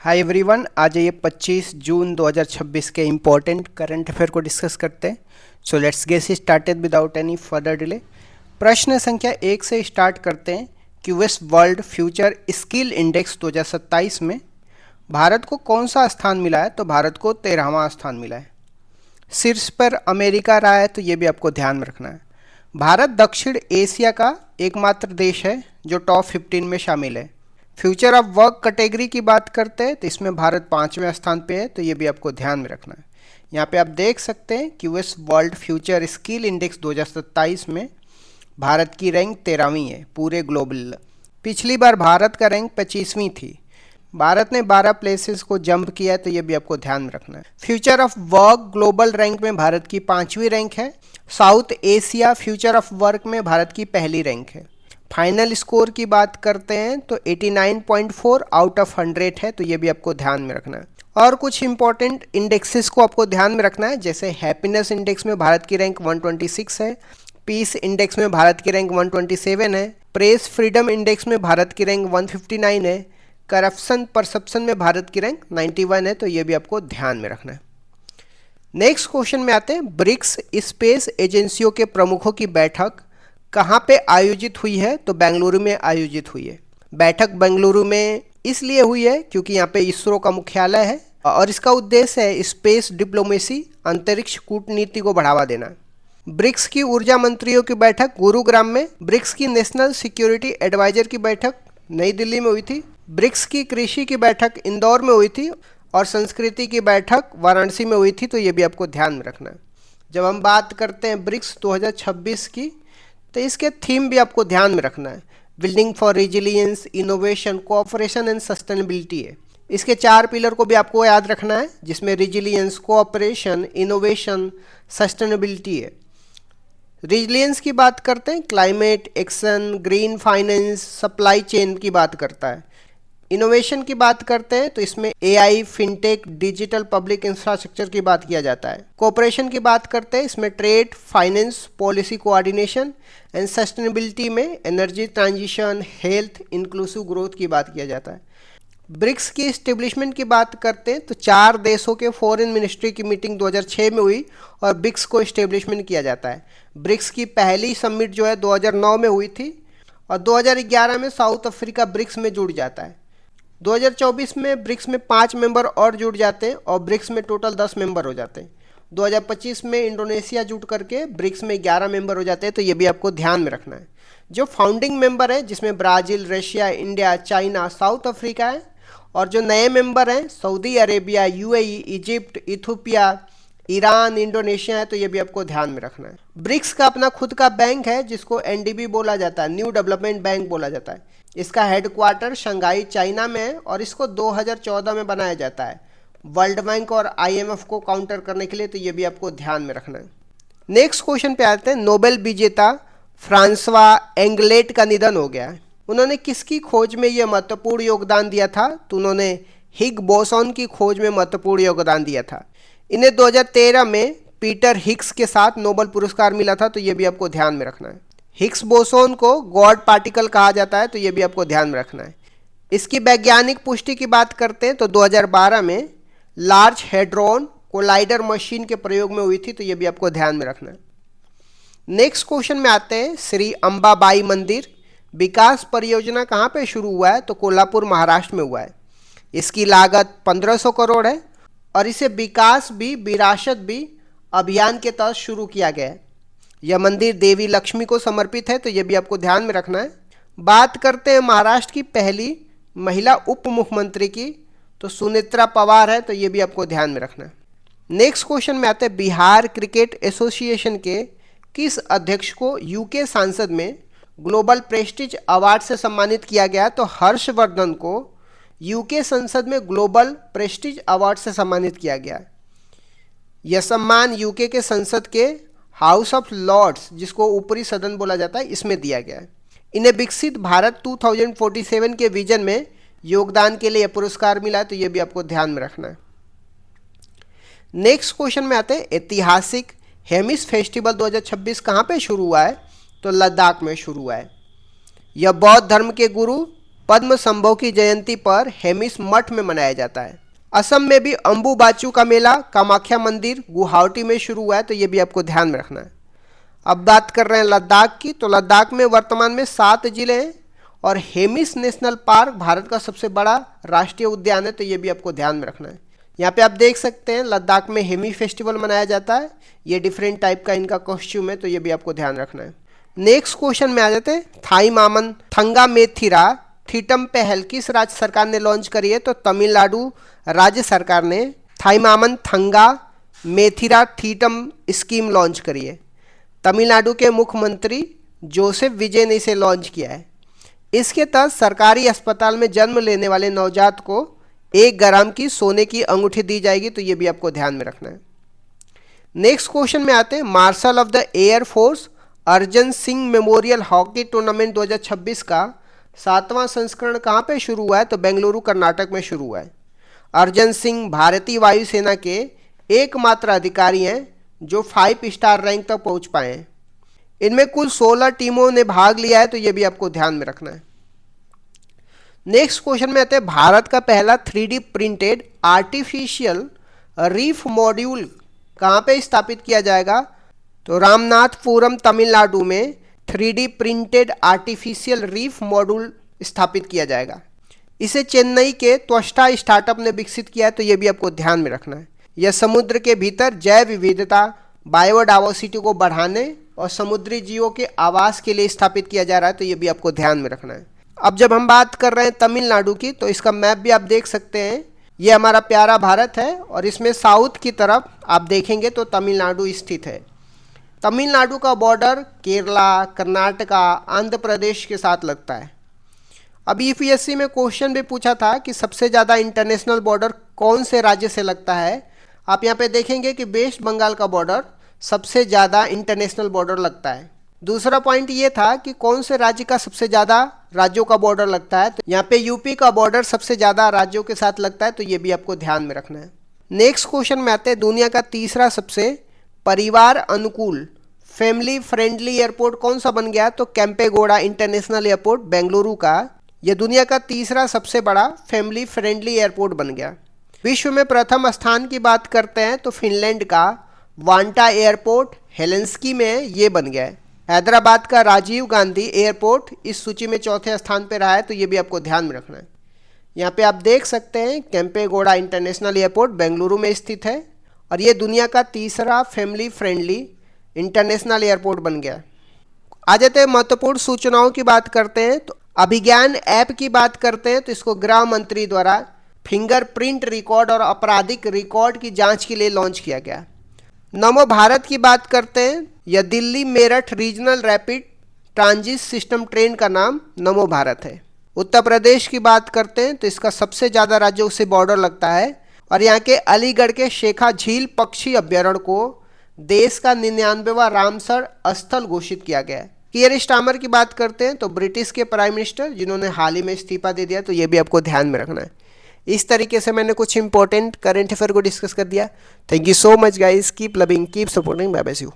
Hi everyone, आज ये 25 जून 2026 के इम्पोर्टेंट करंट अफेयर को डिस्कस करते हैं। So let's get started without any further delay. प्रश्न संख्या 1 से स्टार्ट करते हैं कि US world future skill index 2027 में भारत को कौन सा स्थान मिला है। तो भारत को 13वां स्थान मिला है। शीर्ष पर अमेरिका रहा है, तो ये भी आपको ध्यान में रखना है। भारत दक्षिण एशिया का एकमात्र देश है जो टॉप 15 में शामिल है। फ्यूचर ऑफ वर्क कैटेगरी की बात करते हैं तो इसमें भारत 5वें स्थान पे है, तो ये भी आपको ध्यान में रखना है। यहाँ पे आप देख सकते हैं कि US world future skill index 2027 में भारत की रैंक 13वीं है पूरे ग्लोबल। पिछली बार भारत का रैंक 25वीं थी। भारत ने 12 प्लेसेस को जंप किया है, तो ये भी आपको ध्यान में रखना है। Future of work global rank में भारत की 5वीं रैंक है। South Asia future of work में भारत की पहली रैंक है। फाइनल स्कोर की बात करते हैं तो 89.4 आउट ऑफ 100 है, तो ये भी आपको ध्यान में रखना है। और कुछ इंपॉर्टेंट इंडेक्सेस को आपको ध्यान में रखना है, जैसे हैप्पीनेस इंडेक्स में भारत की रैंक 126 है। पीस इंडेक्स में भारत की रैंक 127 है। प्रेस फ्रीडम इंडेक्स में भारत की रैंक 159 है। करप्शन परसेप्शन में भारत की रैंक 91 है, तो ये भी आपको ध्यान में रखना है। नेक्स्ट क्वेश्चन में आते हैं, ब्रिक्स स्पेस एजेंसियों के प्रमुखों की बैठक कहाँ पे आयोजित हुई है। तो बेंगलुरु में आयोजित हुई है। बैठक बेंगलुरु में इसलिए हुई है क्योंकि यहाँ पे इसरो का मुख्यालय है और इसका उद्देश्य है स्पेस डिप्लोमेसी, अंतरिक्ष कूटनीति को बढ़ावा देना। ब्रिक्स की ऊर्जा मंत्रियों की बैठक गुरुग्राम में। ब्रिक्स की नेशनल सिक्योरिटी एडवाइजर की बैठक नई दिल्ली में हुई थी। ब्रिक्स की कृषि की बैठक इंदौर में हुई थी और संस्कृति की बैठक वाराणसी में हुई थी, तो ये भी आपको ध्यान में रखना है। जब हम बात करते हैं ब्रिक्स 2026 की, तो इसके थीम भी आपको ध्यान में रखना है। Building for resilience, innovation, cooperation and sustainability है। इसके 4 पिलर को भी आपको याद रखना है, जिसमें रेजिलियंस, कोऑपरेशन, इनोवेशन, सस्टेनेबिलिटी है। रेजिलियंस की बात करते हैं, climate action, green finance, supply chain की बात करता है। इनोवेशन की बात करते हैं तो इसमें AI, fintech, digital public infrastructure की बात किया जाता है। कोऑपरेशन की बात करते हैं, इसमें trade, finance, policy coordination and sustainability में energy transition, health, inclusive growth की बात किया जाता है। ब्रिक्स की इस्टेब्लिशमेंट की बात करते हैं तो 4 देशों के फॉरेन मिनिस्ट्री की मीटिंग 2006 में हुई और ब्रिक्स को इस्टेब्लिशमेंट किया जाता है। ब्रिक्स की पहली समिट जो है 2009 में हुई थी और 2011 में साउथ अफ्रीका ब्रिक्स में जुड़ जाता है। 2024 में ब्रिक्स में 5 मेंबर और जुड़ जाते हैं और ब्रिक्स में टोटल 10 मेंबर हो जाते हैं। 2025 में इंडोनेशिया जुड़ करके ब्रिक्स में 11 मेंबर हो जाते हैं, तो ये भी आपको ध्यान में रखना है। जो फाउंडिंग मेंबर है, जिसमें Brazil, Russia, India, China, south Africa है, और जो नए मेंबर हैं Saudi Arabia, UAE, Egypt, Ethiopia, Iran, Indonesia है, तो ये भी आपको ध्यान में रखना है। ब्रिक्स का अपना खुद का बैंक है जिसको एनडीबी बोला जाता है, न्यू डेवलपमेंट बैंक बोला जाता है। इसका हेडक्वार्टर शंघाई, चाइना में है और इसको 2014 में बनाया जाता है वर्ल्ड बैंक और आईएमएफ को काउंटर करने के लिए, तो ये भी आपको ध्यान में रखना है। नेक्स्ट क्वेश्चन पे आते हैं, नोबेल विजेता फ्रांसवा एंगलेट का निधन हो गया है। उन्होंने किसकी खोज में यह महत्वपूर्ण योगदान दिया था। तो उन्होंने हिग बोसॉन की खोज में महत्वपूर्ण योगदान दिया था। इन्हें 2013 में पीटर हिग्स के साथ नोबेल पुरस्कार मिला था, तो ये भी आपको ध्यान में रखना है। हिग्स बोसोन को गॉड पार्टिकल कहा जाता है, तो ये भी आपको ध्यान में रखना है। इसकी वैज्ञानिक पुष्टि की बात करते हैं तो 2012 में लार्ज हेड्रॉन कोलाइडर मशीन के प्रयोग में हुई थी, तो ये भी आपको ध्यान में रखना है। नेक्स्ट क्वेश्चन में आते हैं, श्री अंबाबाई मंदिर विकास परियोजना कहाँ पे शुरू हुआ है। तो कोल्हापुर, महाराष्ट्र में हुआ है। इसकी लागत 1500 करोड़ है और इसे विकास भी विरासत भी अभियान के तहत शुरू किया गया है। यह मंदिर देवी लक्ष्मी को समर्पित है, तो यह भी आपको ध्यान में रखना है। बात करते हैं महाराष्ट्र की पहली महिला उप मुख्यमंत्री की, तो सुनेत्रा पवार है, तो यह भी आपको ध्यान में रखना है। नेक्स्ट क्वेश्चन में आते हैं, बिहार क्रिकेट एसोसिएशन के किस अध्यक्ष को यूके संसद में ग्लोबल प्रेस्टीज अवार्ड से सम्मानित किया गया। तो हर्षवर्धन को यूके संसद में ग्लोबल प्रेस्टीज अवार्ड से सम्मानित किया गया। यह सम्मान यूके के संसद के हाउस ऑफ लॉर्ड्स, जिसको ऊपरी सदन बोला जाता है, इसमें दिया गया है। इन्हें विकसित भारत 2047 के विजन में योगदान के लिए पुरस्कार मिला है, तो ये भी आपको ध्यान में रखना है। नेक्स्ट क्वेश्चन में आते हैं, ऐतिहासिक हेमिस फेस्टिवल 2026 कहाँ पे शुरू हुआ है। तो लद्दाख में शुरू हुआ है। यह बौद्ध धर्म के गुरु पद्म संभव की जयंती पर हेमिस मठ में मनाया जाता है। असम में भी अम्बुबाचू का मेला कामाख्या मंदिर गुवाहाटी में शुरू हुआ है, तो ये भी आपको ध्यान में रखना है। अब बात कर रहे हैं लद्दाख की, तो लद्दाख में वर्तमान में 7 जिले हैं और हेमिस नेशनल पार्क भारत का सबसे बड़ा राष्ट्रीय उद्यान है, तो ये भी आपको ध्यान में रखना है। यहाँ पे आप देख सकते हैं लद्दाख में हेमी फेस्टिवल मनाया जाता है। ये डिफरेंट टाइप का इनका कॉस्ट्यूम है, तो ये भी आपको ध्यान रखना है। नेक्स्ट क्वेश्चन में आ जाते हैं। थाई मामन थंगामेथिरा थीटम पहल किस राज्य सरकार ने लॉन्च करी है? तो तमिलनाडु राज्य सरकार ने थाईमामन थंगामेथिरा थीटम स्कीम लॉन्च करी है। तमिलनाडु के मुख्यमंत्री जोसेफ विजय ने इसे लॉन्च किया है। इसके तहत सरकारी अस्पताल में जन्म लेने वाले नवजात को 1 ग्राम की सोने की अंगूठी दी जाएगी, तो ये भी आपको ध्यान में रखना है। नेक्स्ट क्वेश्चन में आते हैं। Marshal of the air force Arjan Singh memorial hockey tournament 2026 का 7वां संस्करण कहाँ पे शुरू हुआ है? तो बेंगलुरु कर्नाटक में शुरू हुआ है। अर्जन सिंह भारतीय वायुसेना के एकमात्र अधिकारी हैं जो 5 स्टार रैंक तक पहुंच पाए हैं। इनमें कुल 16 टीमों ने भाग लिया है, तो ये भी आपको ध्यान में रखना है। नेक्स्ट क्वेश्चन में आते हैं। भारत का पहला 3D printed artificial reef module कहाँ पे स्थापित किया जाएगा? तो रामनाथपुरम तमिलनाडु में 3D printed artificial reef module स्थापित किया जाएगा। इसे चेन्नई के त्वष्टा स्टार्टअप ने विकसित किया है, तो ये भी आपको ध्यान में रखना है। यह समुद्र के भीतर जैव विविधता बायोडाइवर्सिटी को बढ़ाने और समुद्री जीवों के आवास के लिए स्थापित किया जा रहा है, तो ये भी आपको ध्यान में रखना है। अब जब हम बात कर रहे हैं तमिलनाडु की, तो इसका मैप भी आप देख सकते हैं। ये हमारा प्यारा भारत है और इसमें साउथ की तरफ आप देखेंगे तो तमिलनाडु स्थित है। तमिलनाडु का बॉर्डर केरला, कर्नाटका, आंध्र प्रदेश के साथ लगता है। अब यूपीएससी में क्वेश्चन भी पूछा था कि सबसे ज़्यादा इंटरनेशनल बॉर्डर कौन से राज्य से लगता है। आप यहाँ पे देखेंगे कि वेस्ट बंगाल का बॉर्डर सबसे ज़्यादा इंटरनेशनल बॉर्डर लगता है। दूसरा पॉइंट ये था कि कौन से राज्य का सबसे ज़्यादा राज्यों का बॉर्डर लगता है, तो यहाँ पे यूपी का बॉर्डर सबसे ज़्यादा राज्यों के साथ लगता है, तो ये भी आपको ध्यान में रखना है। नेक्स्ट क्वेश्चन में आते हैं। दुनिया का तीसरा सबसे परिवार अनुकूल फैमिली फ्रेंडली एयरपोर्ट कौन सा बन गया? तो केम्पेगौड़ा इंटरनेशनल एयरपोर्ट बेंगलुरु का यह दुनिया का तीसरा सबसे बड़ा फैमिली फ्रेंडली एयरपोर्ट बन गया। विश्व में प्रथम स्थान की बात करते हैं तो फिनलैंड का वांटा एयरपोर्ट हेलेंस्की में ये बन गया है। हैदराबाद का राजीव गांधी एयरपोर्ट इस सूची में चौथे स्थान पर रहा है, तो ये भी आपको ध्यान में रखना है। यहाँ पे आप देख सकते हैं केम्पेगौड़ा इंटरनेशनल एयरपोर्ट बेंगलुरु में स्थित है और ये दुनिया का तीसरा फैमिली फ्रेंडली इंटरनेशनल एयरपोर्ट बन गया। आ जाते हैं महत्वपूर्ण सूचनाओं की बात करते हैं तो अभिज्ञान ऐप की बात करते हैं तो इसको गृह मंत्री द्वारा फिंगरप्रिंट रिकॉर्ड और आपराधिक रिकॉर्ड की जांच के लिए लॉन्च किया गया। नमो भारत की बात करते हैं। यह Delhi Meerut regional rapid transit system train का नाम नमो भारत है। उत्तर प्रदेश की बात करते हैं तो इसका सबसे ज़्यादा राज्यों से बॉर्डर लगता है और यहाँ के अलीगढ़ के शेखा झील पक्षी अभ्यारण्य को देश का 99वां रामसर स्थल घोषित किया गया है। कियर स्टार्मर की बात करते हैं तो ब्रिटिश के प्राइम मिनिस्टर जिन्होंने हाल ही में इस्तीफा दे दिया, तो ये भी आपको ध्यान में रखना है। इस तरीके से मैंने कुछ इंपॉर्टेंट करंट अफेयर को डिस्कस कर दिया। Thank you so much guys, keep loving, keep supporting, bye bye, see you.